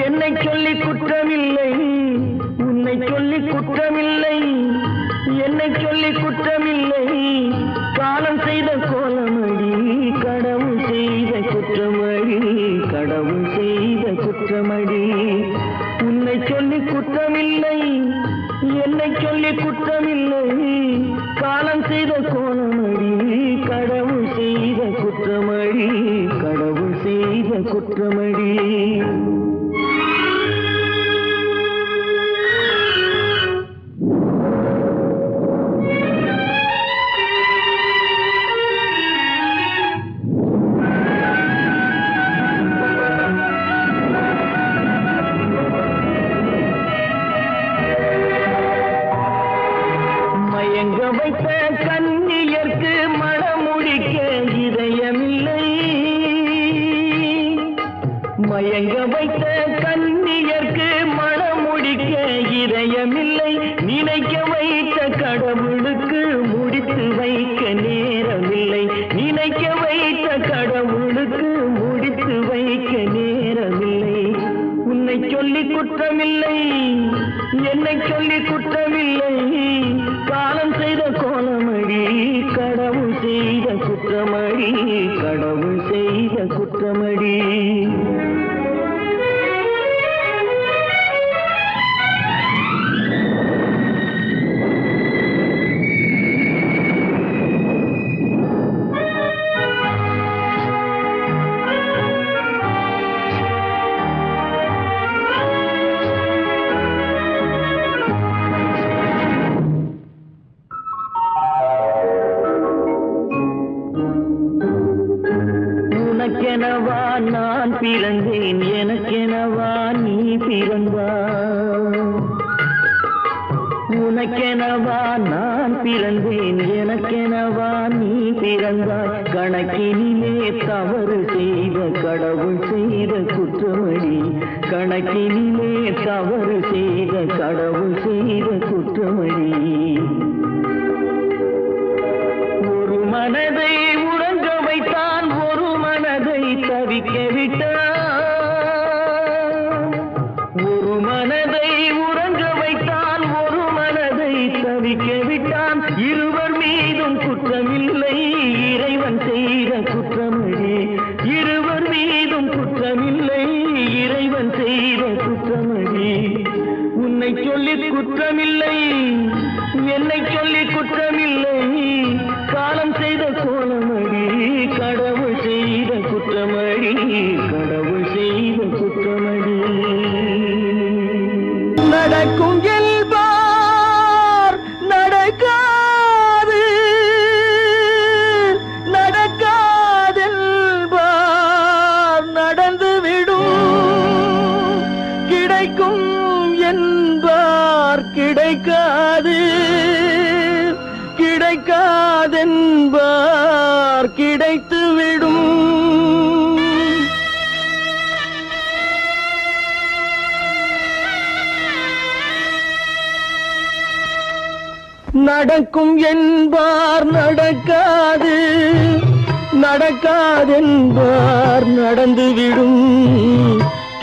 என்னை சொல்லி குற்றமில்லை, உன்னை சொல்லி குற்றமில்லை, என்னை சொல்லி குற்றமில்லை. காலம் செய்த கோலமடி, கடவுள் செய்த குற்றமடி, கடவுள் செய்த குற்றமடி. உன்னை சொல்லி குற்றமில்லை, என்னை சொல்லி குற்றமில்லை. காலம் செய்த கோலமடி, கடவுள் செய்த குற்றமடி, கடவுள் செய்த குற்றமடி. மயங்க வைத்த கன்னியர்க்கு மணமுடிக்க இதயமில்லை, மயங்க வைத்த கன்னியர்க்கு மணமுடிக்க இதயமில்லை. நினைக்க வைத்த கடவுளுக்கு முடித்து வைக்க நேரமில்லை, நினைக்க வைத்த கடவுளுக்கு முடித்து வைக்க நேரமில்லை. உன்னை சொல்லி குற்றமில்லை, என்னை சொல்லி குற்றமில்லை. காலம் செய்த கோலமடி, கடவுள் செய்த குற்றமடி, கடவுள் செய்த குற்றமடி. உனக்கெனவா நான் பிறந்தேன், எனக்கெனவா நீ பிறந்தாய். உனக்கெனவா நான் பிறந்தேன், எனக்கெனவா நீ பிறந்தாய். கணக்கினிலே தவறு செய்த கடவுள் செய்த குற்றமடி, கணக்கினிலே தவறு செய்த கடவுள் செய்த குற்றமடி. ஒரு மனதை உறங்க வைத்தான், ஒரு மனதை தவிக்க விட்டான். ஒரு மனதை உறங்க வைத்தான், ஒரு மனதை தவிக்க விட்டான். இருவர் மீதும் குற்றமில்லை, இறைவன் செய்த குற்றமடி. இருவர் மீதும் குற்றமில்லை, இறைவன் செய்த குற்றமடி. உன்னை சொல்லி குற்றமில்லை, என்னை சொல்லி குற்றமில்லை. காலம் செய்த கோலமடி, கடவுள் செய்த குற்றமடி, கடவுள் செய்த குற்றமடி. நடக்கும் என்பார் நடக்காது, நடக்காதென்பார் நடந்துவிடும். கிடைக்கும் என்பார் கிடைக்காது, கிடைக்காதென்பார் கிடைத்துவிடும். நடக்கும் என்பார் நடக்காது, நடக்காதென்பார் நடந்துவிடும்.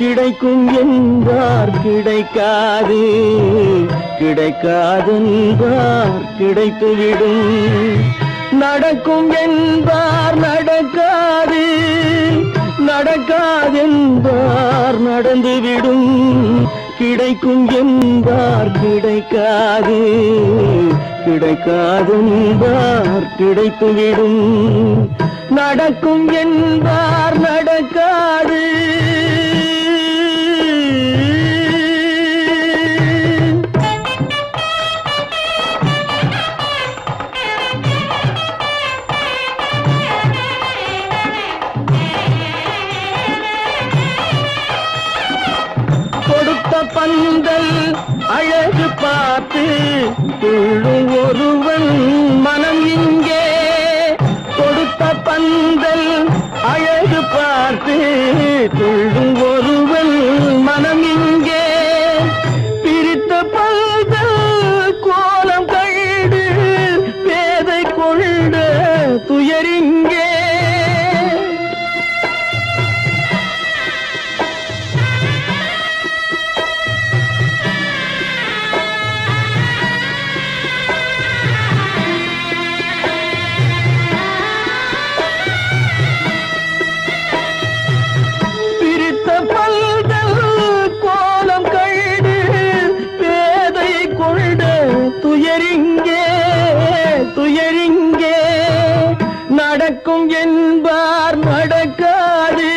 கிடைக்கும் என்பார் கிடைக்காது, கிடைக்காதென்பார் கிடைத்துவிடும். நடக்கும் என்பார் நடக்காது, நடக்காதென்பார் நடந்துவிடும். கிடைக்கும் என்பார் கிடைக்காது, கிடைக்காதென்பார் கிடைத்துவிடும். நடக்கும் என்பார் நடக்காது. கொடுத்த பந்தல் அழகு பார்த்து துள்ளும் ஒருவன் மனம் இங்கே. கொடுத்த பந்தல் அழகு பார்த்து துள்ளும் ஒருவன் மனம் இங்கே. பிரித்த பந்தல் கோலம் கண்டு பேதை கொண்ட துயரிங்கே. நடக்காது.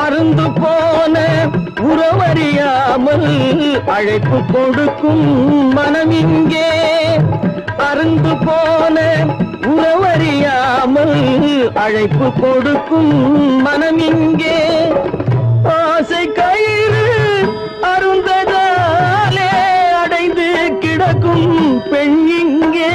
அருந்து போன உறவறியாமல் அழைப்பு கொடுக்கும் மனம் இங்கே. அருந்து போன உறவறியாமல் அழைப்பு கொடுக்கும் மனம் இங்கே. ஆசை கயிறு அருந்ததாலே அடைந்து கிடக்கும் பெண் இங்கே.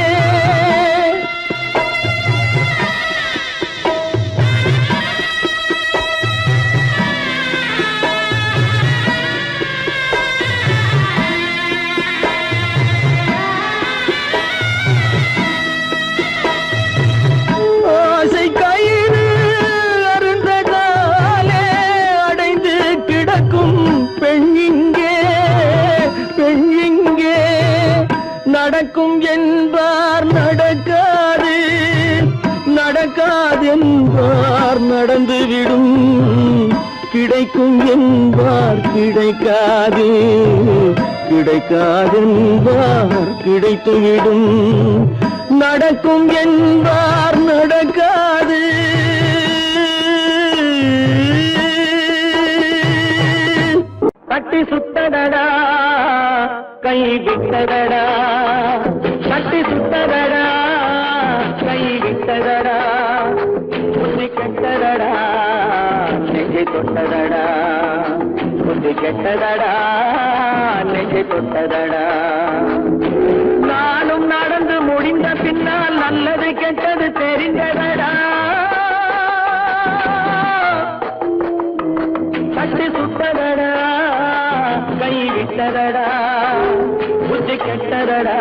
நடக்கும் என்பார் நடக்காது, நடக்காது என்பார் நடந்துவிடும். கிடைக்கும் என்பார் கிடைக்காது, கிடைக்காது என்பார் கிடைத்துவிடும். நடக்கும் என்பார் நடக்காது. கட்டி சுத்தடடா கை விட்டதடா, கட்டி சுத்ததடா கை விட்டதடா. புத்தி கெட்டதடா நெஞ்சை தொட்டதடா, புத்தி கெட்டதடா நெஞ்சை தொட்டதடா. நானும் நடந்து முடிந்த பின்னால் நல்லது கெட்டது தெரிந்ததடா. கட்டி சுத்ததடா கை விட்டதடா, புத்தி கெட்டதடா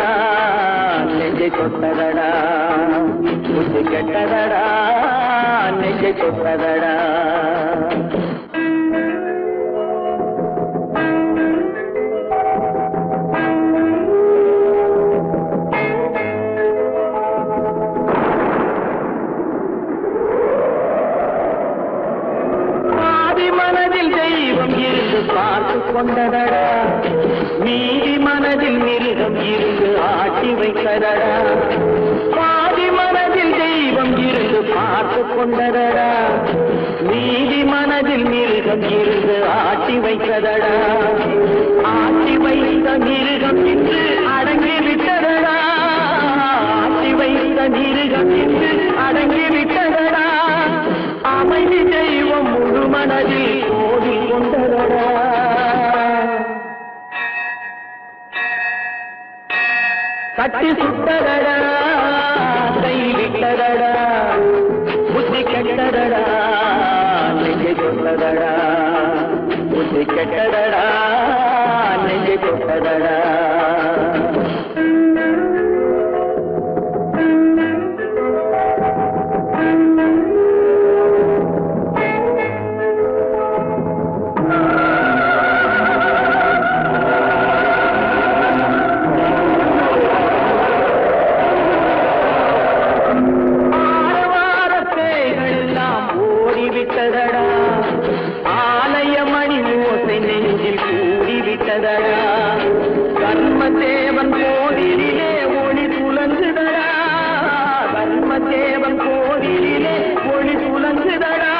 நெஞ்சை தொட்டதடா, புத்தி கெட்டதடா நெஞ்சை தொட்டதடா. மனதில் தெய்வம் இருந்து பார்த்து கொண்டதடா, மீதி மனதில் மிருகம் இருந்து ஆட்டி வைத்ததடா. பாதி மனதில் தெய்வம் இருந்து பார்த்து கொண்டதடா, மீதி மனதில் மிருகம் இருந்து ஆட்டி வைத்ததடா. ஆட்டி வைத்த மிருகம் இன்று அடங்கி விட்டதடா, ஆட்டி வைத்த மிருகம் இன்று அடங்கி விட்டதடா. அமைதி தெய்வம் முழு மனதில் கோவில் கொண்டதடா. கட்டி சுட்டதடா கை விட்டதடா, புத்தி கெட்டதடா நெஞ்சை தொட்டதடா, புத்தி கெட்டதடா நெஞ்சை தொட்டதடா. ஆலயமணி ஓசை நெஞ்சில் கூடிவிட்டதடா, கர்மதேவன் கோவிலிலே ஒளி துலங்குதடா, கர்மதேவன் கோவிலிலே ஒளி துலங்குதடா.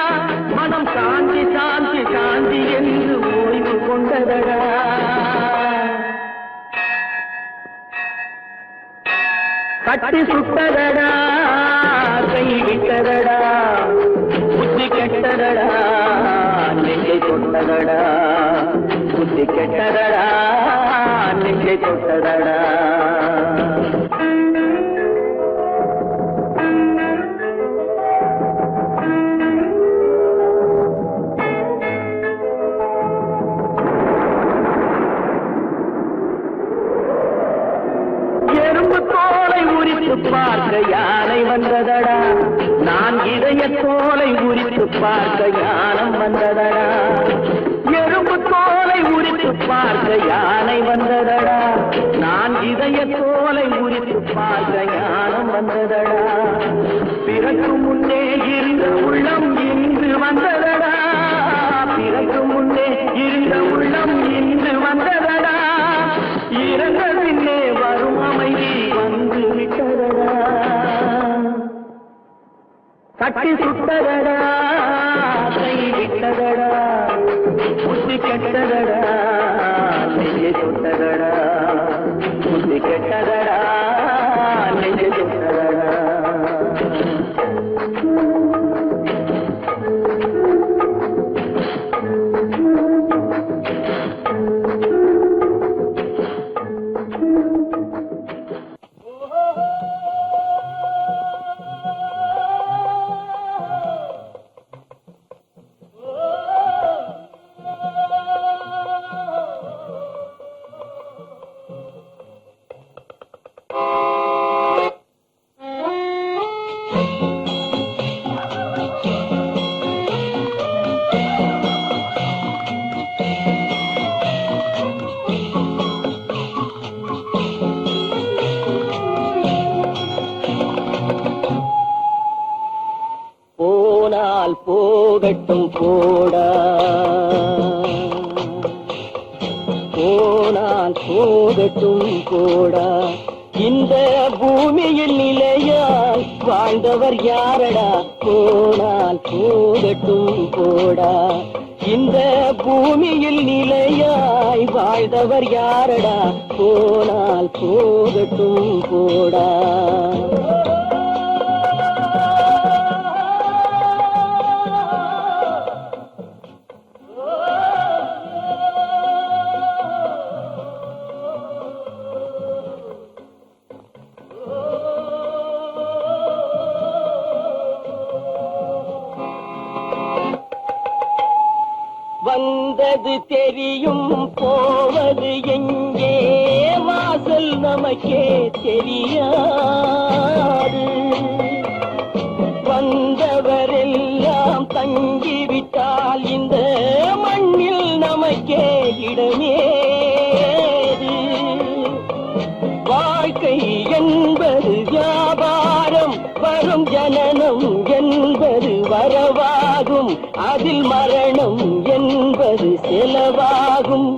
மனம் சாந்தி சாந்தி சாந்தி என்று ஓய்வு கொண்டதடா. கட்டி சுட்டதடா கை விட்டதடா, புத்தி கெட்டதடா நெஞ்சை தொட்டதடா, புத்தி கெட்டதடா நெஞ்சை தொட்டதடா. எறும்பு தோலை உரித்து பார்க்க யானை வந்ததடா, நான் இதய தோலை உரித்து பார்க்க யானம் வந்ததடா. எறும்பு தோலை உரித்து உரித்து பார்க்க யானை வந்ததடா, நான் இதய தோலை உரித்து பார்க்க ஞானம் வந்ததடா. பிறகு முன்னே இருந்த உள்ளம் இன்று வந்ததடா, பிறகு முன்னே இருந்த உள்ளம் இன்று வந்ததடா. இறந்த பின்னே வரும் அமைதி வந்து விட்டதடா. கட்டி சுட்டதடா, கை விட்டதடா, புத்தி கெட்டதடா, நெஞ்சை சுட்டதடா, புத்தி கெட்டதடா, நெஞ்சை சுட்டதடா. போனால் போகட்டும் போடா, போனால் போகட்டும் போடா. இந்த பூமியில் நிலையால் வாழ்ந்தவர் யாரடா, போனால் போகட்டும் போடா. இந்த பூமியில் நிலையாய் வாழ்ந்தவர் யாரடா, போனால் போகட்டும் போடா. வந்தது தெரியும் போவது எங்கே, வாசல் நமக்கே தெரியாது. வந்தவரெல்லாம் தங்கிவிட்டால் இந்த மண்ணில் நமக்கே இடமேது. வாழ்க்கை என்பது வியாபாரம், வரும் ஜனனம் என்பது வரவாகும், அதில் மரணம் என்பது செலவாகும்.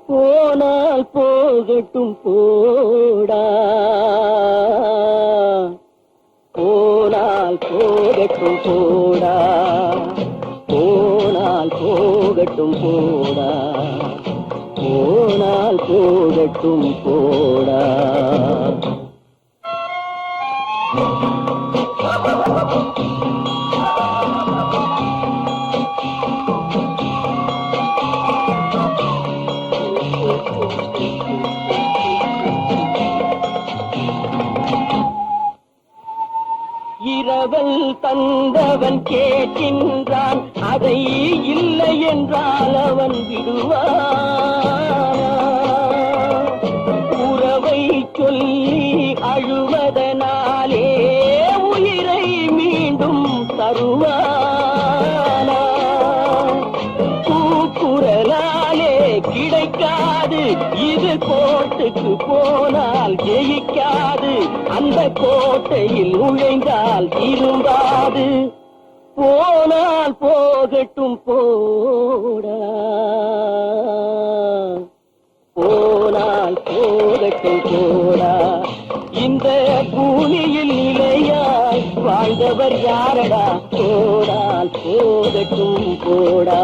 போனால் போகட்டும் போடா, போனால் போகட்டும் போடா, போனால் போகட்டும் போடா, போனால் போகட்டும் போடா. இரவல் தந்தவன் கேட்கின்றான், அதை இல்லை என்றால் அவன் விடுவான். உறவை சொல்லி அழுவதனாலே உயிரை மீண்டும் தருவானா. கூக்குரலாலே கிடைக்காது, இது கோட்டுக்கு போனால் ஜெயிக்காது, அந்த கோட்டையில் நுழைந்தால் திரும்பாது. போனால் போகட்டும் போடா, போனால் போகட்டும் போடா. இந்த பூமியில் நிலையாய் வாழ்ந்தவர் யாரடா, போனால் போகட்டும் போடா.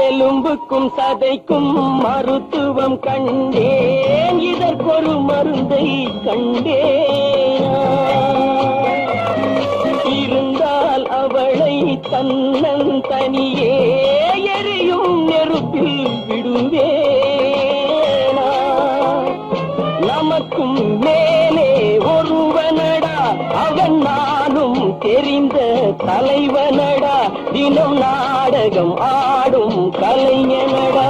எலும்புக்கும் சதைக்கும் மருத்துவம் கண்டேன், இதற்கொரு மருந்தை கண்டேன். இருந்தால் அவளை தன்னன் தனியே எரியும் நெருப்பில் விடுவேனா. நமக்கும் மேலே ஒருவர் தெரிந்த தலைவனடா, தினம் நாடகம் ஆடும் கலைஞனடா.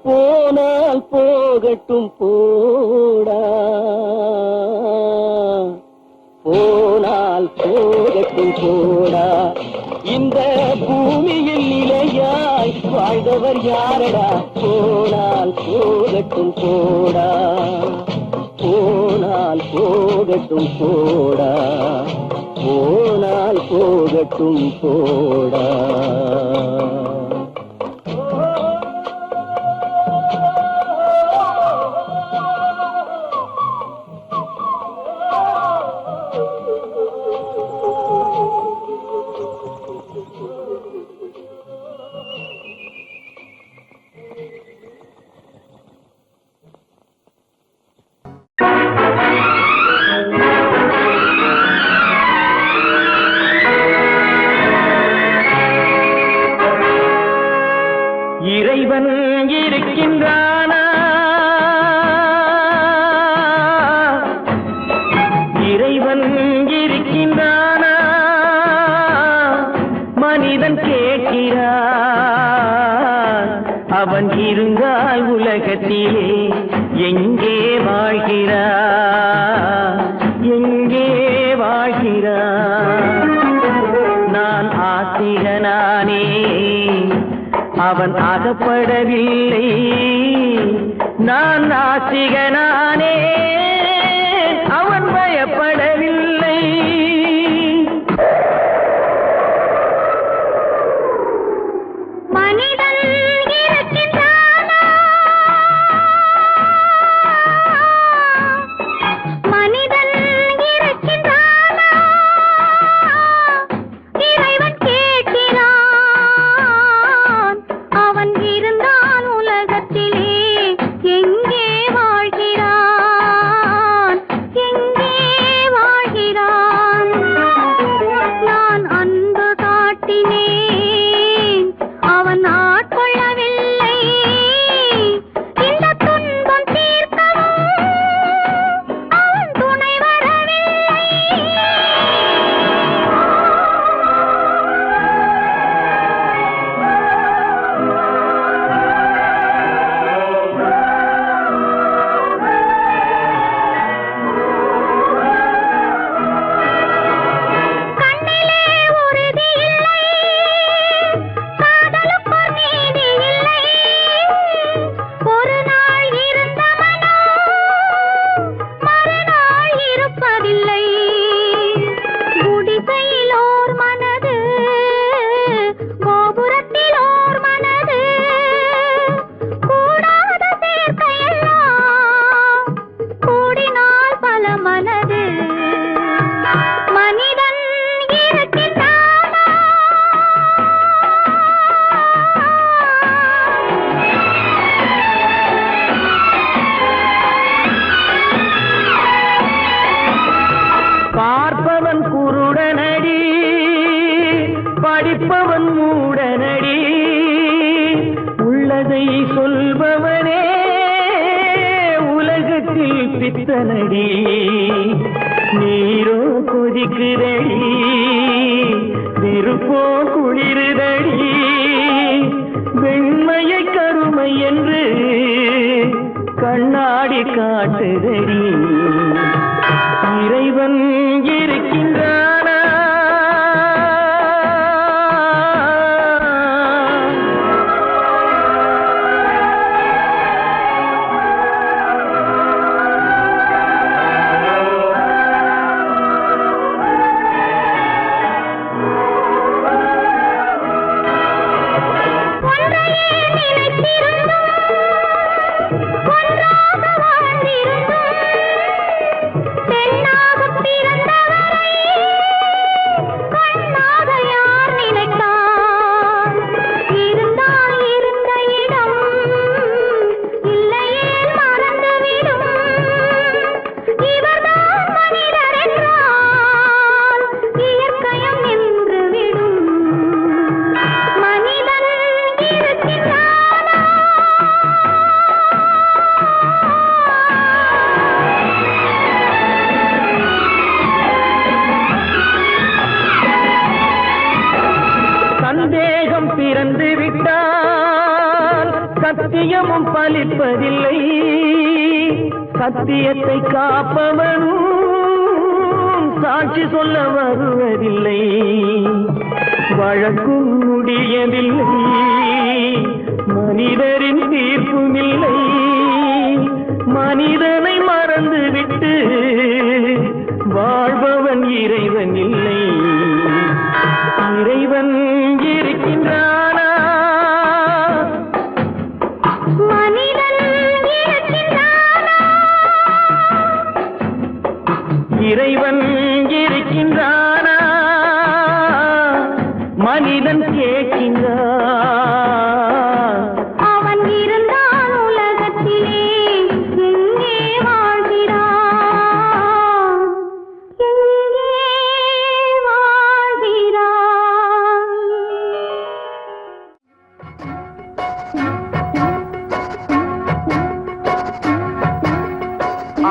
போனால் போகட்டும் போடா, போனால் போகட்டும் போடா. இந்த பூமியில் நிலையாய் வாழ்ந்தவர் யாரடா? போனால் போகட்டும் போடா, போனால் போகட்டும் போடா, போனால் போகட்டும் போடா. இறைவன் இருக்கின்றானா? இறைவன் இருக்கின்றானா? மனிதன் கேட்கிறான். அவன் இருந்தால் உலகத்திலே எங்கே வாழ்கிறான்? எங்கே வாழ்கிறான்? நான் ஆசிரியனானே, அவன் அகப்படவில்லை. நான் நாசிகனானே, அவன் பயப்படவில்லை. மனிதன் இருக்கின்றானா? மனிதன் இருக்கின்றானா? இறைவன் கேட்கிறான். அவன் இருந்தால் உலகத்திலே எங்கே வாழ்கிறான்? எங்கே வாழ்கிறான்? நான் அன்பு காட்டினேன், அவன் ஆட்கொள்ளவில்லை. இந்த துன்பம் தீர்க்கவும் அவன் துணை வரவில்லை. கண்ணிலே உறுதி இல்லை, காதலுக்கு நீதி இல்லை. ஒரு நாள் இருந்த மனம் மறுநாள் இருப்பதில்லை. குடிசையில் ஓர் மனது, கோபுரத்தில் ஓர் மனது. கூடாத சேர்க்கையெல்லாம் கூடினால் பல மனது. மனிதன் இருக்கின்றானா? பார்ப்பவன் குருடனடி, படிப்பவன் மூடனடி. உள்ளதை சொல்பவனே உலகத்தில் பித்தனடி. நீரோ கொதிக்குதடி, நெருப்போ குளிருதடி. வெண்மையை கருமை என்று கண்ணாடி காட்டுதடி. இறைவன் இருக்கின்றானா? ஒன்றையே நினைத்திருந்தும் ஒன்றாக வாழ்ந்திருந்தும் பெண்ணாகப் பிறந்தவரை கண்ணாக யார் நினைத்தார்? இருந்தால் இருந்த இடம் இல்லையே மறந்துவிடும். இவர்தான் மனிதர் என்றால் இயற்கையும் நின்றுவிடும். மனிதன் இருக்கின்றானா? சத்தியமும் பலிப்பதில்லை, சத்தியத்தை காப்பவனும் சாட்சி சொல்ல வருவதில்லை. வழக்கும் முடியவில்லை, மனிதரின் தீர்ப்பும் இல்லை. மனிதனை மறந்துவிட்டு வாழ்பவன் இறைவன் இல்லை. இறைவன் இருக்கின்றானா? மனிதன் இருக்கின்றானா? இறைவன் இருக்கின்றானா? மனிதன் கேட்கின்றான். அவன் இருந்தான் உலகத்திலே, எங்கே வாழ்கிறான்? எங்கே வாழ்கிறான்?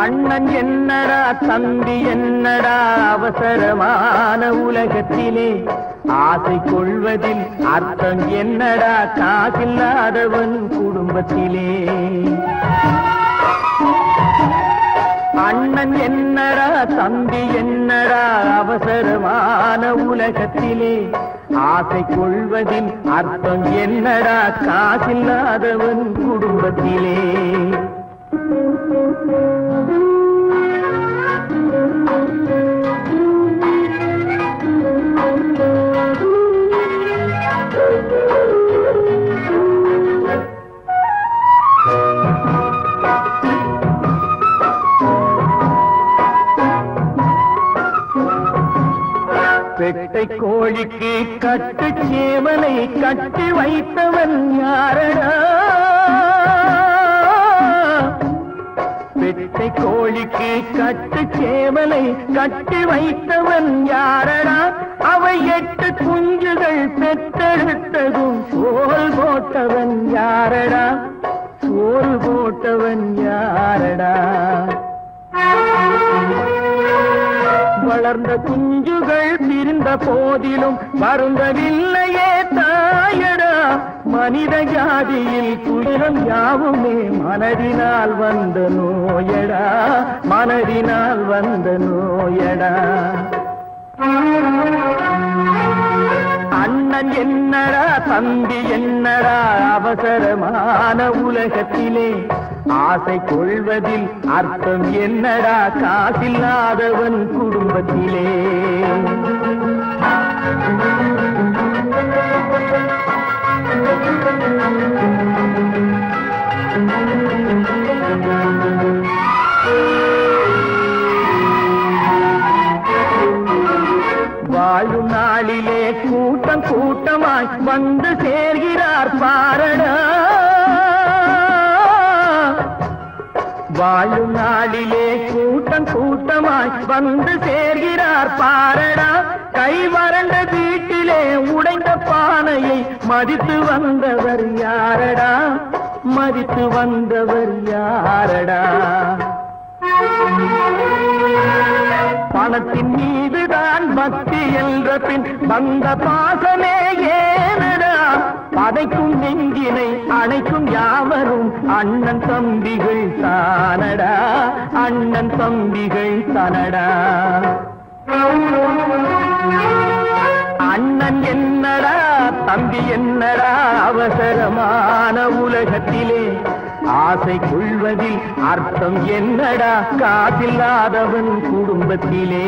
அண்ணன் என்னடா தம்பி என்னடா அவசரமான உலகத்திலே, ஆசை கொள்வதில் அர்த்தம் என்னடா காசில்லாதவன் குடும்பத்திலே. அண்ணன் என்னடா தம்பி என்னடா அவசரமான உலகத்திலே, ஆசை கொள்வதில் அர்த்தம் என்னடா காசில்லாதவன் குடும்பத்திலே. பெட்டை கோழிக்கு கட்டு சேவலை கட்டி வைத்தவன் யாரடா? பெட்டை கோழிக்கு கட்டு சேவலை கட்டி வைத்தவன் யாரடா? அவை 8 குஞ்சுகள் பெற்றெடுத்ததும் சோறு போட்டவன் யாரடா? சோறு போட்டவன் யாரடா? வளர்ந்த குஞ்சுகள் பிரிந்த போதிலும் வருந்தவில்லையே தாயடா. மனித ஜாதியில் துயரம் யாவுமே மனதினால் வந்த நோயடா, மனதினால் வந்த நோயடா. அண்ணன் என்னடா தம்பி என்னடா அவசரமான உலகத்திலே, ஆசை கொள்வதில் அர்த்தம் என்னடா காசில்லாதவன் குடும்பத்திலே. வாழும் நாளிலே கூட்டம் கூட்டமாய் வந்து சேர்கிறார் பாரடா. வாழும் நாளிலே கூட்டம் கூட்டமாய் வந்து சேர்கிறார் பாரடா. கை வறண்ட வீட்டிலே உடைந்த பானையை மதித்து வந்தவர் யாரடா? மதித்து வந்தவர் யாரடா? பணத்தின் மீதுதான் பக்தி என்ற பின் வந்த பாசமே ஏனடா? பதைக்கும் நெஞ்சினை அணைக்கும் யாவரும் அண்ணன் தம்பிகள் தானடா, அண்ணன் தம்பிகள் தானடா. அண்ணன் என்னடா தம்பி என்னடா அவசரமான உலகத்திலே, ஆசை கொள்வதில் அர்த்தம் என்னடா காசில்லாதவன் குடும்பத்திலே.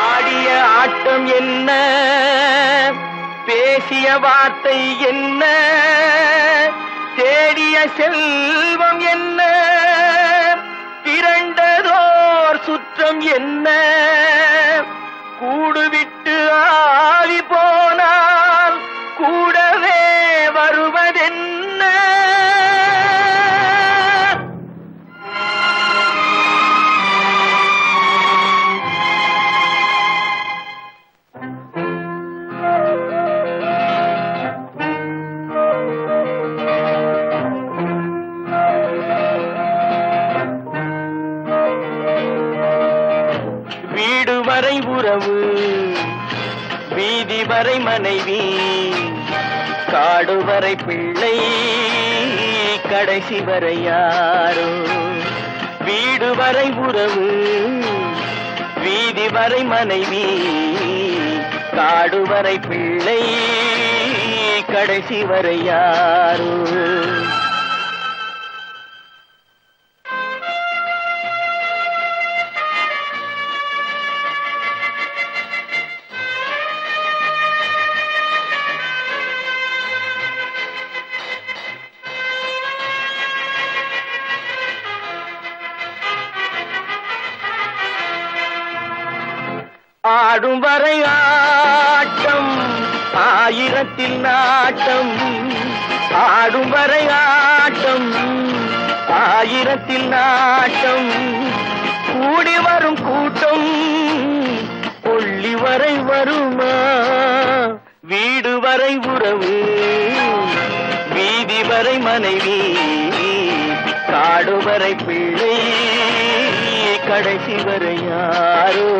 ஆடிய ஆட்டம் என்ன, பேசிய வார்த்தை என்ன, தேடிய செல்வம் என்ன, திரண்டதோர் சுற்றம் என்ன, கூடுவிட்டு ஆவி போனால் கூடவே வருவதென்ன. உறவு வீதி வரை மனைவி காடு வரை பிள்ளை கடைசி வரை யாரோ வீடு வரை உறவு வீதி வரை மனைவி காடு வரை பிள்ளை கடைசி வரை யாரோ ஆடும் வரை ஆட்டம் ஆயிரத்தில் நாட்டம் ஆடும் வரை ஆட்டம் ஆயிரத்தில் நாட்டம் கூடி வரும் கூட்டம் கொள்ளி வரை வருமா வீடு வரை உறவு வீதி வரை மனைவி காடு வரை பிள்ளை கடைசி வரை யாரோ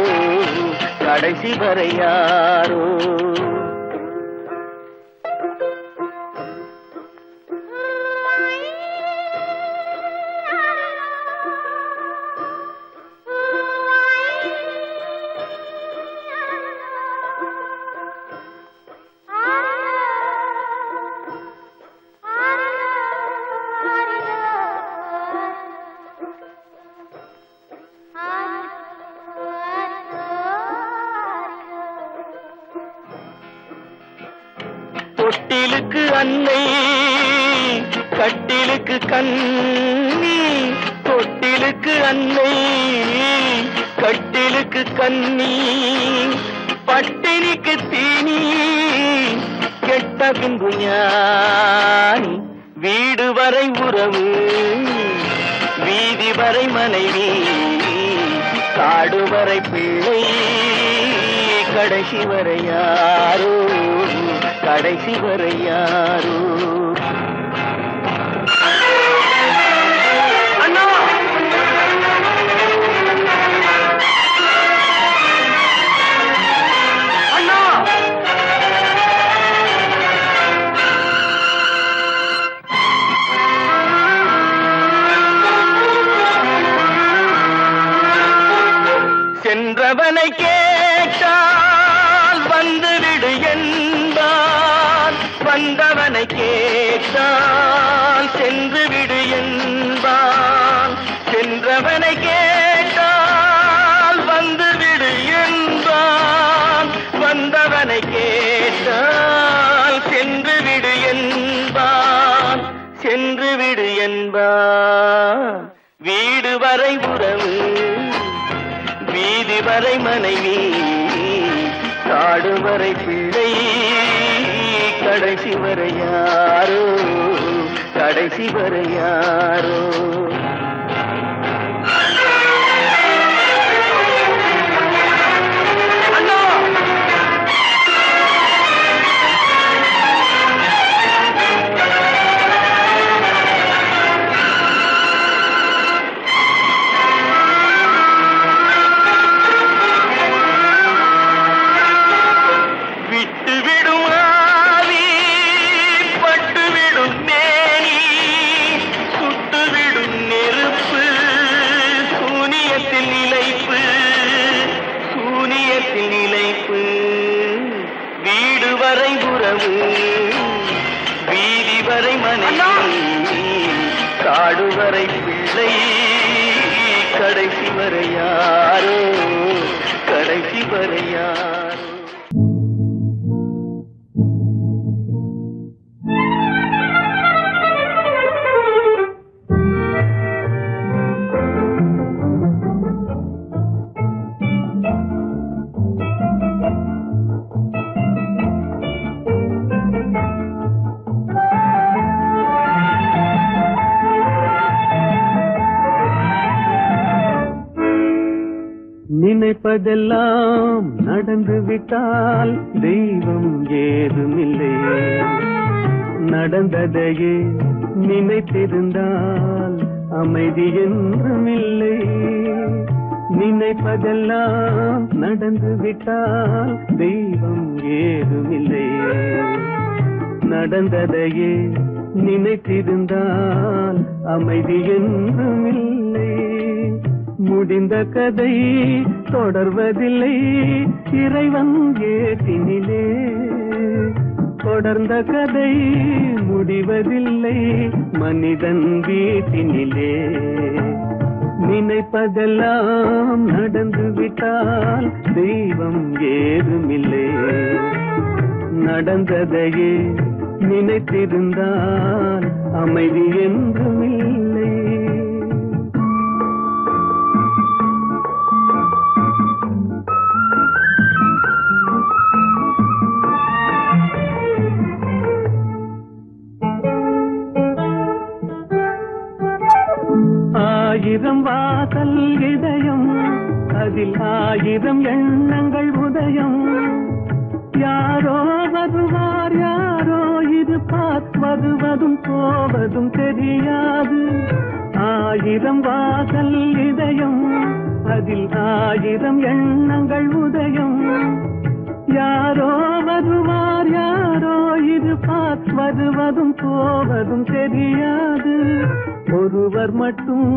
கடைசி வரை யாரோ தொட்டிலுக்கு அன்னை கட்டிலுக்கு கண்ணி தொட்டிலுக்கு அன்னை கட்டிலுக்கு கண்ணி பட்டினிக்கு தீனி கெட்ட பின்பு ஞானி வீடு வரை உறவு வீதி வரை மனைவி காடு வரை பிள்ளை கடைசி வரை யாரோ கடைசி வரை யாரோ அண்ணா அண்ணா சென்றவனை கேட்டால் வந்துவிடு என்பான் வந்தவனை கேட்டால் சென்று விடு என்பான் சென்றவனை கேட்டால் வந்துவிடு என்பான் வந்தவனை கேட்டால் சென்று விடு என்பான் சென்று விடு என்பான் வீடு வரை உறவு வீதி வரை மனைவி காடு வரை பிள்ளை கடைசி வரை யாரோ கடைசி வரை யாரோ வீடு வரை உறவு வீதி வரை மனைவி காடு வரை பிள்ளை கடைசி வரை யாரோ கடைசி வரை யாரோ நினைப்பதெல்லாம் நடந்து விட்டால் தெய்வம் ஏதுமில்லை நடந்ததையே நினைத்திருந்தால் அமைதி என்றுமில்லை நினைப்பதெல்லாம் நடந்து விட்டால் தெய்வம் ஏதுமில்லை. நடந்ததையே நினைத்திருந்தால் அமைதி என்றும் இல்லை. முடிந்த கதை தொடர்வதில்லை இறைவன் ஏற்றினிலே. தொடர்ந்த கதை முடிவதில்லை மனிதன் வீட்டினிலே. நினைப்பதெல்லாம் நடந்து விட்டால் தெய்வம் ஏதுமில்லை. நடந்ததையே நினைத்திருந்தால் அமைதி என்றும் இல்லை. ஆயிரம் வாசல் இதயம் அதில் ஆயிரம் எண்ணங்கள் உதயம். யாரோ வருவார் யாரோ இருப்பார் வருவதும் போவதும் தெரியாது. ஆயிரம் வாசல் இதயம் அதில் ஆயிரம் எண்ணங்கள் உதயம். யாரோ வருவார் யாரோ இருப்பார் வருவதும் போவதும் தெரியாது. ஒருவர் மட்டும்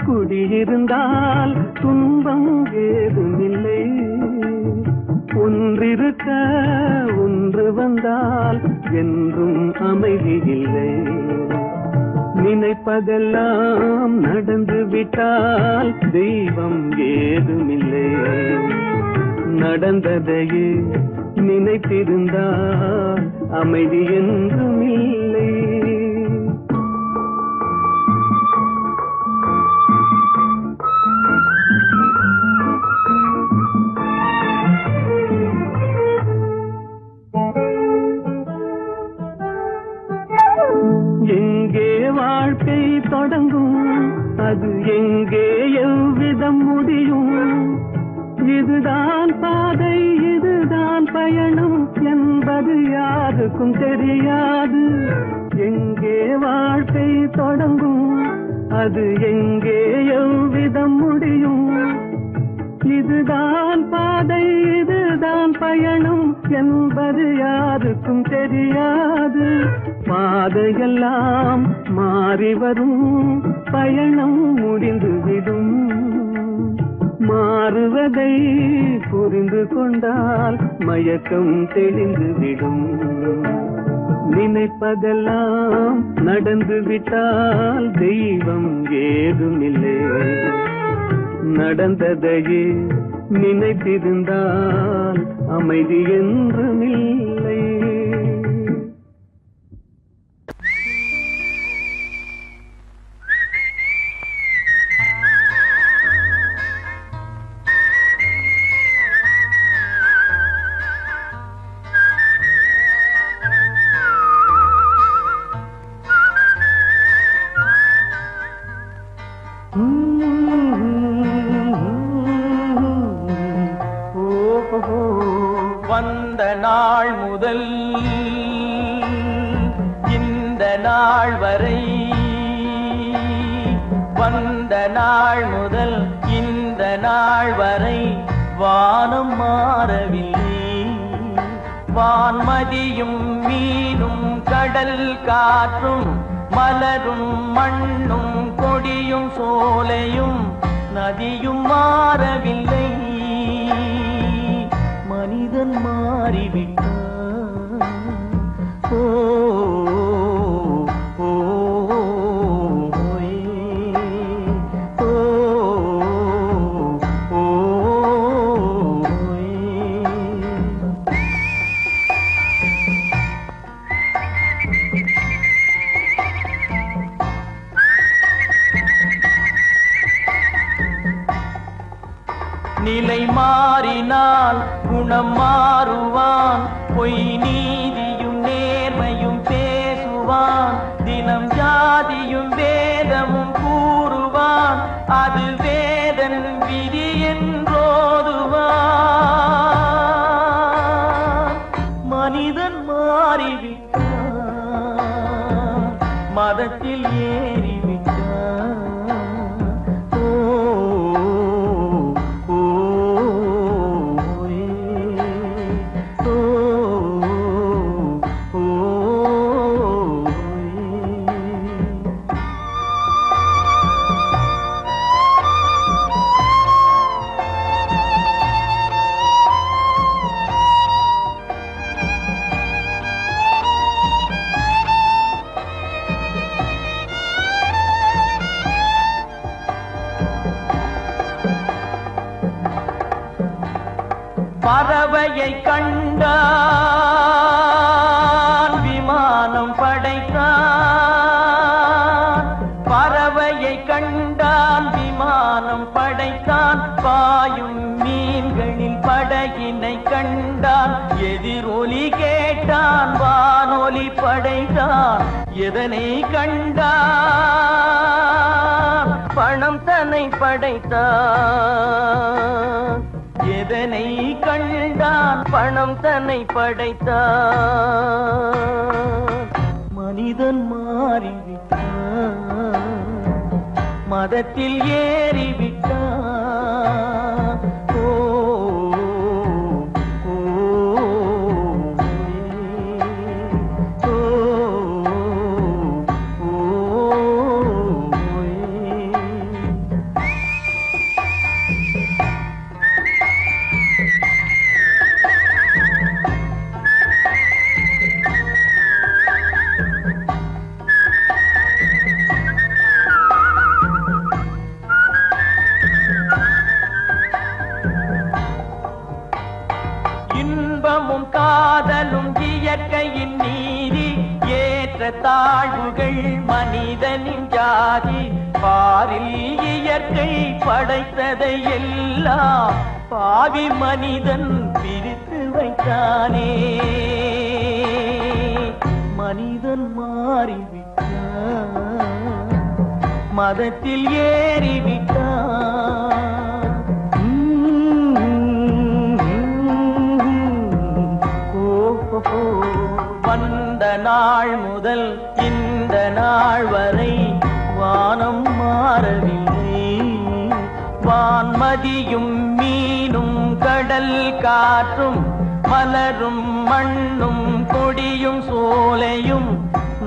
குடியிருந்தால் துன்பம் ஏதுமில்லை. ஒன்றிருக்க ஒன்று வந்தால் என்றும் அமைதி இல்லை. நினைப்பதெல்லாம் நடந்து விட்டால் தெய்வம் ஏதுமில்லை. நடந்ததையே நினைத்திருந்தால் அமைதி என்றும் இல்லை. எங்கே வாழ்க்கை தொடங்கும் அது எங்கே எவ்விதம் முடியும். இதுதான் பாதை இதுதான் பயணம் என்பது யாருக்கும் தெரியாது. எங்கே வாழ்க்கை தொடங்கும் அது எங்கே எவ்விதம் முடியும். இதுதான் பாதை இதுதான் பயணம் என்பது யாருக்கும் தெரியாது. பாதையெல்லாம் மாறி வரும் பயணம் முடிந்துவிடும். மாறுவதை புரிந்து கொண்டால் மயக்கம் தெளிந்துவிடும். நினைப்பதெல்லாம் நடந்து விட்டால் தெய்வம் ஏதுமில்லை. நடந்ததையே நினைத்திருந்தால் அமைதி என்றும் இல்லை. வந்த நாள் முதல் இந்த நாள் வரை, வந்த நாள் முதல் இந்த நாள் வரை வானம் மாறவில்லை. வான்மதியும் மீனும் கடல் காற்றும் மலரும் மண்ணும் கொடியும் சோலையும் நதியும் மாறவில்லை. மனிதன் மாறிவிட்டான். ஓ ஓ ஓ நிலை மாறினால் குணம் மாறுவான். பொய் நீதியும் நேர்மையும் பேசுவான். தினம் ஜாதியும் வேதமும் கூறுவான். அது வேதன் விதி என்றோதுவான். மனிதன் மாறிவிட்டான். மதத்தில் ஏறிவிட்டான். ஓ பறவையை கண்டான் விமானம் படைத்தான். பறவையை கண்டான் விமானம் படைத்தான். பாயும் மீன்களில் படகினை கண்டான். எதிரொலி கேட்டான் வானொலி படைத்தான். எதனை கண்டான்? பணம் தன்னை படைத்தான். எதனை கண்டான்? பணம் தன்னை படைத்தான். மனிதன் மாறிவிட்டான், மதத்தில் ஏறிவிட்டான். ஓ ஓ, ஓ, ஓ, இன்பமும் காதலும் இயற்கையின் நீதி. ஏற்ற தாழ்வுகள் மனிதனின் ஜாதி. பாரில் இயற்கை படைத்ததை எல்லாம் பாவி மனிதன் பிரித்து வைத்தானே. மனிதன் மாறிவிட்டான், மதத்தில் ஏறிவிட்டான். வந்த நாள் முதல் இந்த நாள் வரை வானம் மாறவில்லை. வான்மதியும் மீனும் கடல் காற்றும் மலரும் மண்ணும் கொடியும் சோலையும்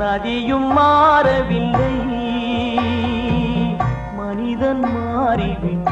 நதியும் மாறவில்லை. மனிதன் மாறிவிட்டான்.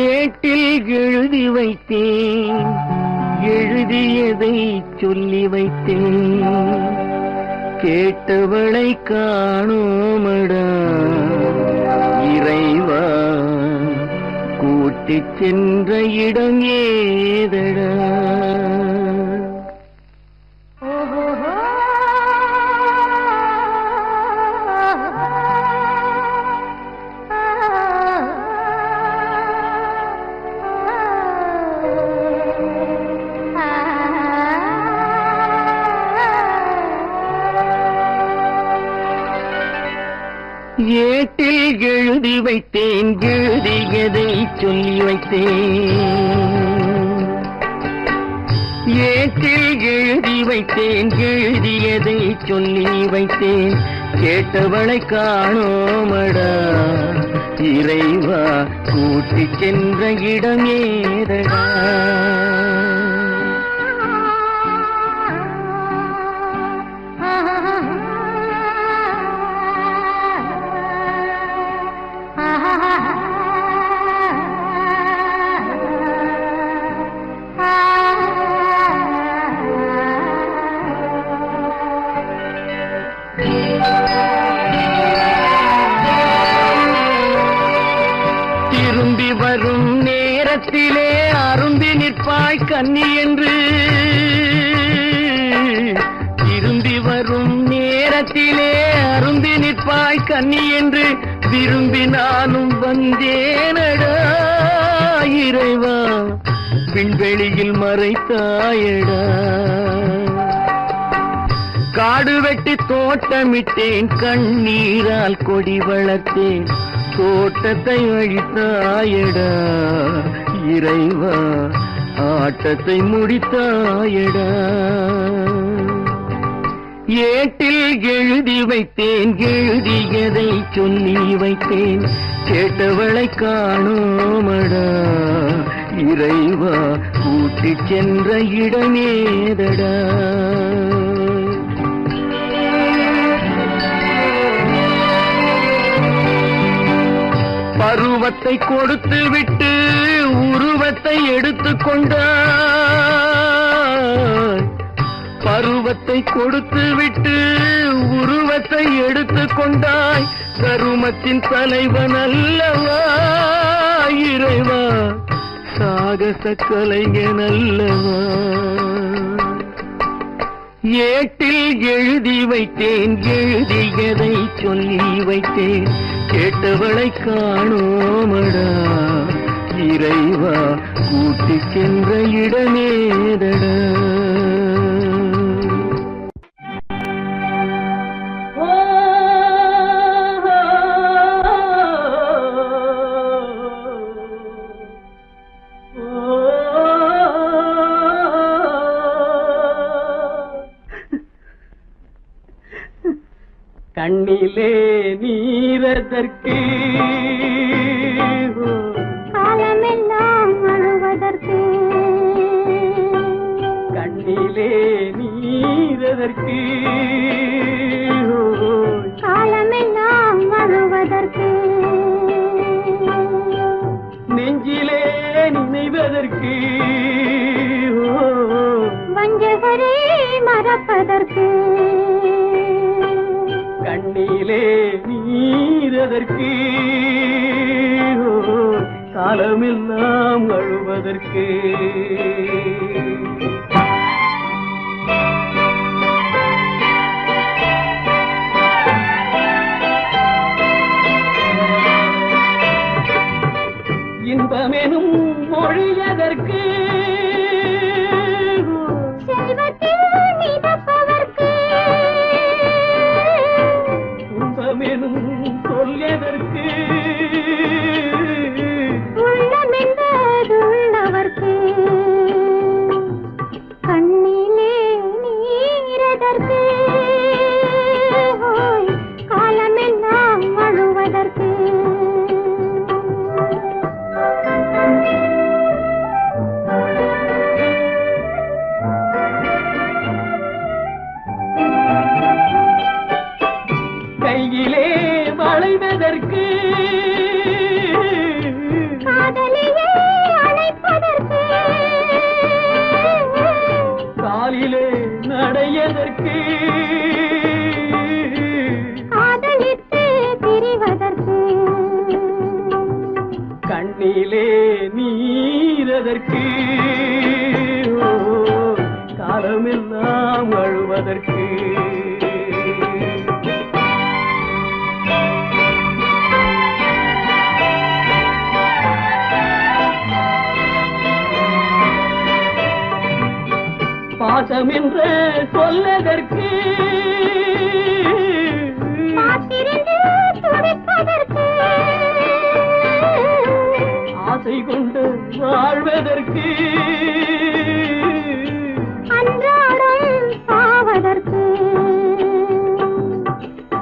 ஏட்டில் எழுதி வைத்தேன், எழுதியதை சொல்லி வைத்தேன். கேட்டவளை காணோமடா இறைவா, கூட்டிச் சென்ற இடம் ஏதடா? ஏட்டில் எழுதி வைத்தேன், எழுதியதை சொல்லி வைத்தேன். ஏட்டில் எழுதி வைத்தேன், எழுதியதை சொல்லி வைத்தேன். கேட்டவளை காணோமடா இறைவா, கூட்டிச் சென்ற இடம் ஏதடா? திரும்பி வரும் நேரத்திலே அரும்பி நிற்பாய் கன்னி என்று. திரும்பி வரும் நேரத்திலே அரும்பி நிற்பாய் கன்னி என்று விரும்பி நானும் வந்தேனடா இறைவா, விண்வெளியில் மறைத்தாயடா. காடு வெட்டி தோட்டமிட்டேன், கண்ணீரால் கொடி வளர்த்தேன். தோட்டத்தை அழித்தாயடா இறைவா, ஆட்டத்தை முடித்தாயடா. ஏட்டில் எழுதி வைத்தேன் எழுதியதை சொல்லி வைத்தேன் கேட்டவளை காணோமடா இறைவா கூட்டிச் சென்ற இடமேதடா பருவத்தை கொடுத்து விட்டு உருவத்தை எடுத்துக் கொண்டாய் பருவத்தை கொடுத்து விட்டு உருவத்தை எடுத்துக் கொண்டாய் கருமத்தின் தலைவன் அல்லவா இறைவா சாகச கலைஞன் அல்லவா ஏட்டில் எழுதி வைத்தேன் எழுதியதை சொல்லி வைத்தேன் கேட்டவளை காணோமடா இறைவா கூட்டிச் சென்ற இடமேதடா கண்ணிலே நீரதற்கு காலமெல்லாம் அழுவதற்கு கண்ணிலே நீரதற்கு காலமெல்லாம் அழுவதற்கு நெஞ்சிலே நினைவதற்கு வஞ்சகரே மறப்பதற்கு கண்ணிலே நீரதற்கு காலமெல்லாம் அழுவதற்கு இன்பமெனும் மொழியதற்கு செல்வத்தில் மிதப்பதற்கு துன்பமெனும் சொல்லியதற்கு உள்ளமென்பதுள்ளவர்க்கு கண்ணிலே நீரதற்கு காலமெல்லாம் அழுவதற்கு கையிலே வளைவதற்கு காதலியே அழைப்பதற்கு காலிலே நடையதற்கு காதலித்து திரிவதற்கு கண்ணிலே நீரதற்கு காலமெல்லாம் அழுவதற்கு பாசம் என்று சொல்லதற்கு காத்திருந்து துடிப்பதற்கு ஆசை கொண்டு வாழ்வதற்கு அன்றாடம் சாவதற்கு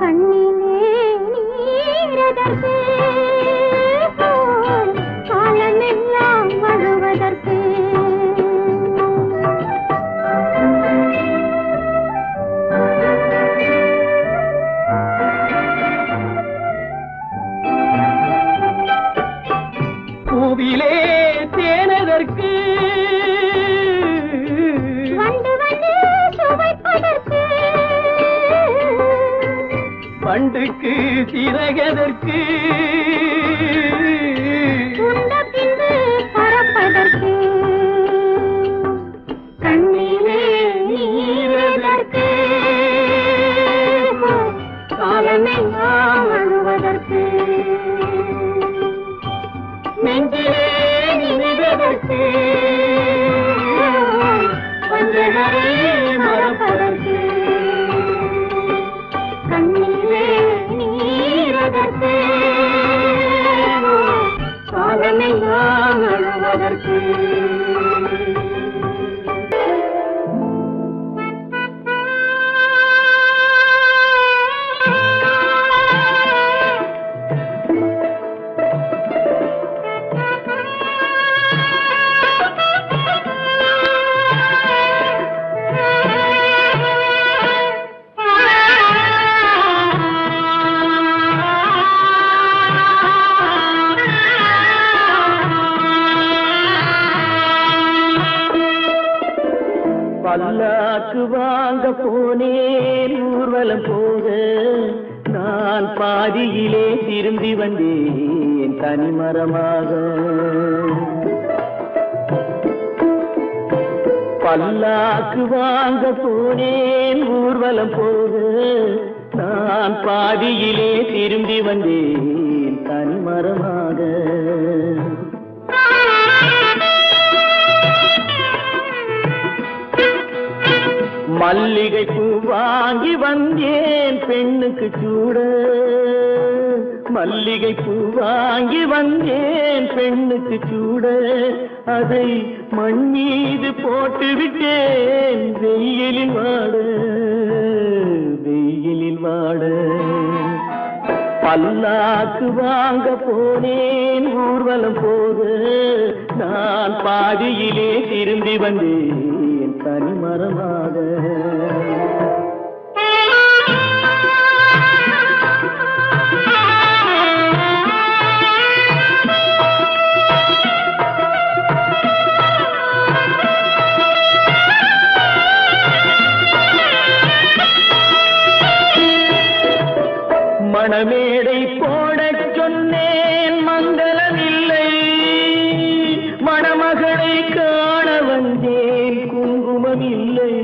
கண்ணிலே நீரதற்கு காலமெல்லாம் அழுவதற்கு பூவிலே தேனதற்கு வந்து வந்து சுவைப்பதற்கு பண்டுக்கு சிறகதற்கு உண்ட பின்பு பறப்பதற்கு கண்ணிலே நீரதற்கு காலமெல்லாம் அழுவதற்கு நெஞ்சிலே நினைவதற்கு வஞ்சகரை மறப்பதற்கு கண்ணிலே நீரதற்கு ஊர்வலம் போக நான் பாதியிலே திரும்பி வந்தேன் தனிமரமாக. பல்லாக்கு வாங்க போனேன் ஊர்வலம் போக நான் பாதியிலே திரும்பி வந்தேன் தனிமரமாக. மல்லிகை பூ வாங்கி வந்தேன் பெண்ணுக்கு சூட. மல்லிகை பூ வாங்கி வந்தேன் பெண்ணுக்கு சூட. அதை மண் மீது போட்டு விட்டேன் வெயிலில் வாட. வெயிலில் வாட பல்லாக்கு வாங்க போனேன் ஊர்வலம் போக நான் பாதியிலே திரும்பி வந்தேன் தனிமரமாக. மணமேடை போடச் சொன்னேன் மங்களமில்லை. மணமகளை காண வந்தேன் குங்குமமில்லை.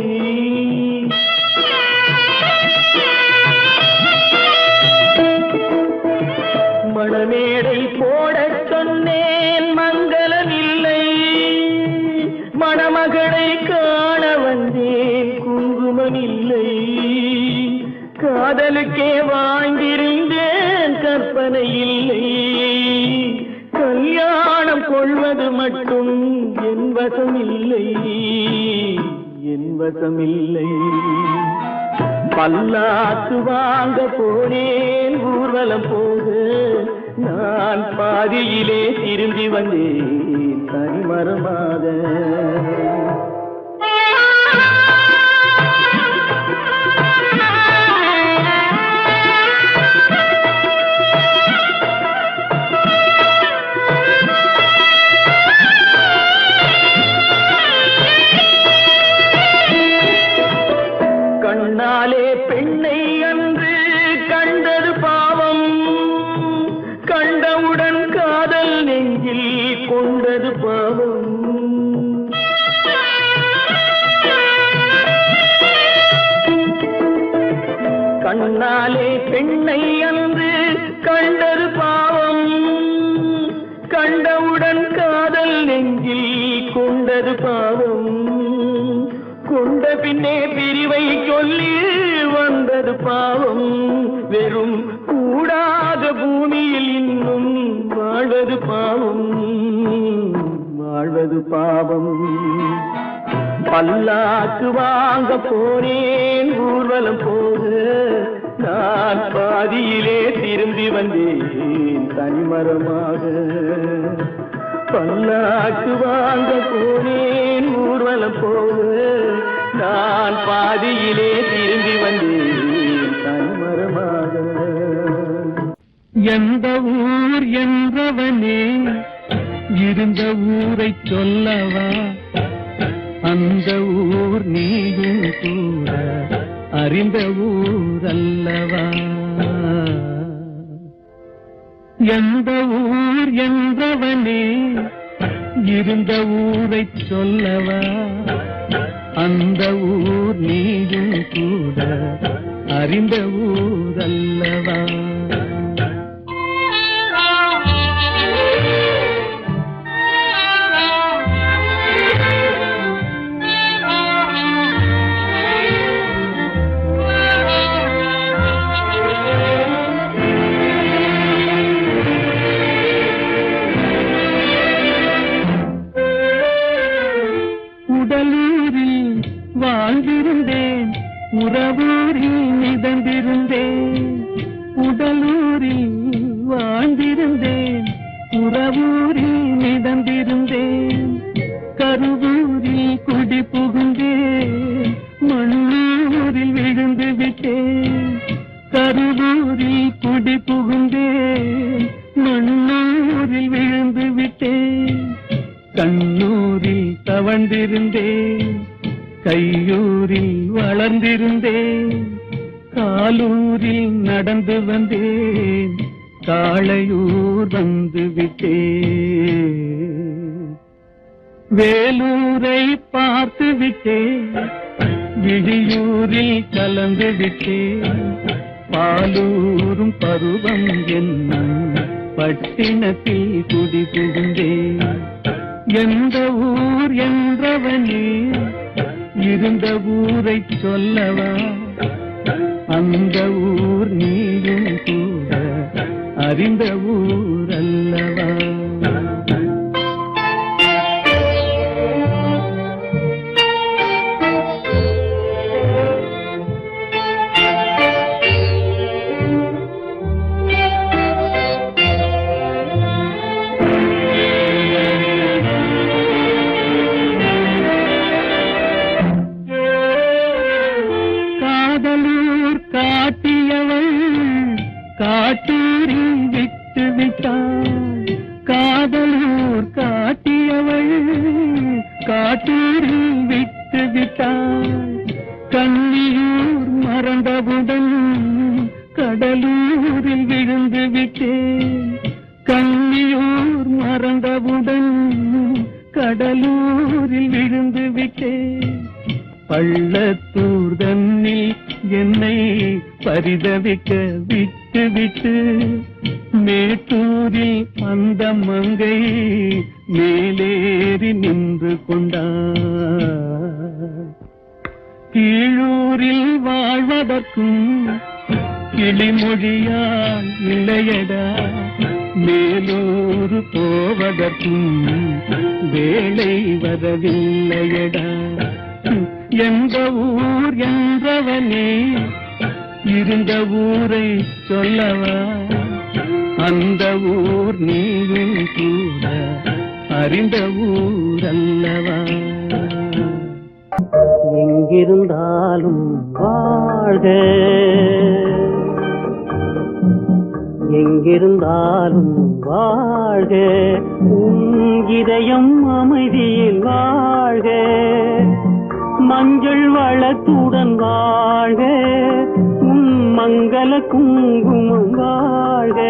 மணமேடை போடச் சொன்னேன் மங்களமில்லை. மணமகளை காண வந்தேன் குங்குமமில்லை. காதலுக்கே வாழ்ந்திருந்தேன் கற்பனை இல்லை. கல்யாணம் கொள்வது மட்டும் என் வசமில்லை. என் வசமில்லை. பல்லாக்கு வாங்க போனேன் ஊர்வலம் போக நான் பாதியிலே திரும்பி வந்தேன் தனிமரமாக. கண்ணாலே பெண்ணை அன்று கண்டது பாவம். கண்டவுடன் காதல் நெஞ்சில் கொண்டது பாவம். கண்ணாலே பெண்ணை அன்று கண்டது பாவம். கண்டவுடன் காதல் நெஞ்சில் கொண்டது பாவம். கொண்ட பின்னே பிரிவை சொல்லி வந்தது பாவம். வெறும் கூடாத பூமியில் இன்னும் வாழ்வது பாவம். வாழ்வது பாவம். பல்லாக்கு வாங்க போனேன் ஊர்வலம் போக நான் பாதியிலே திரும்பி வந்தேன் தனிமரமாக. பல்லாக்கு வாங்க போனேன் ஊர்வலம் போக நான் பாதியிலே திரும்பி வந்தேன் தனிமரமாக. எந்த ஊர் என்றவனே இருந்த ஊரை சொல்லவா? அந்த ஊர் நீயும் கூட அறிந்த ஊர் அல்லவா? எந்த ஊர் என்றவனே இருந்த ஊரை சொல்லவா? அந்த ஊர் நீயும் கூட அறிந்த ஊர் அல்லவா? உடலூரில் வாழ்ந்திருந்தேன், உறவூரில் மிதந்திருந்தேன். உடலூரில் வாழ்ந்திருந்தேன், உறவூரில் மிதந்திருந்தேன். கருவூரில் குடி புகுந்தேன், மண்ணூரில் விழுந்து விட்டேன். கருவூரில் குடி புகுந்தேன், மண்ணூரில் விழுந்து விட்டேன். கண்ணூரில் தவழ்ந்திருந்தேன், கையூரில் வளர்ந்திருந்தேன். காலூரில் நடந்து வந்தேன், காளையூர் வந்து விட்டேன். வேலூரை பார்த்து விட்டேன், விழியூரில் கலந்து விட்டேன். பாலூரும் பருவம் என்னும் பட்டினத்தில் குடி புகுந்தேன். எந்த ஊர் என்றவனே இருந்த ஊரை சொல்லவா, அந்த ஊர் நீயும் கூட அறிந்த ஊர் அல்லவா. காதலூர் காட்டியவள் காட்டூரில் விட்டு விட்டாள். காதலூர் காட்டியவள் காட்டூரில் விட்டு விட்டாள். கண்ணியூர் மறந்தவுடன் கடலூரில் விழுந்து விட்டேன். கண்ணியூர் மறந்தவுடன் கடலூரில் விழுந்து விட்டேன். பள்ளத்தூர் தன்னில் என்னை பரிதவிக்க விட்டு விட்டு மேட்டூரில் அந்த மங்கை மேலேறி நின்று கொண்டார். கீழூரில் வாழ்வதற்கும் கிளிமொழியால் இல்லையடா, மேலூர் போவதற்கும் வேலை வரவில்லையடா. எந்த ஊர் என்றவனே இருந்த ஊரை சொல்லவா, அந்த ஊர் நீயும் கூட அறிந்த ஊர் அல்லவா. எங்கிருந்தாலும் வாழ்க, எங்கிருந்தாலும் வாழ்க, உன் இதயம் அமைதியில் வாழ்க. மஞ்சள் வளத்துடன் வாழ்க, உன் மங்கள குங்குமம் வாழ்க.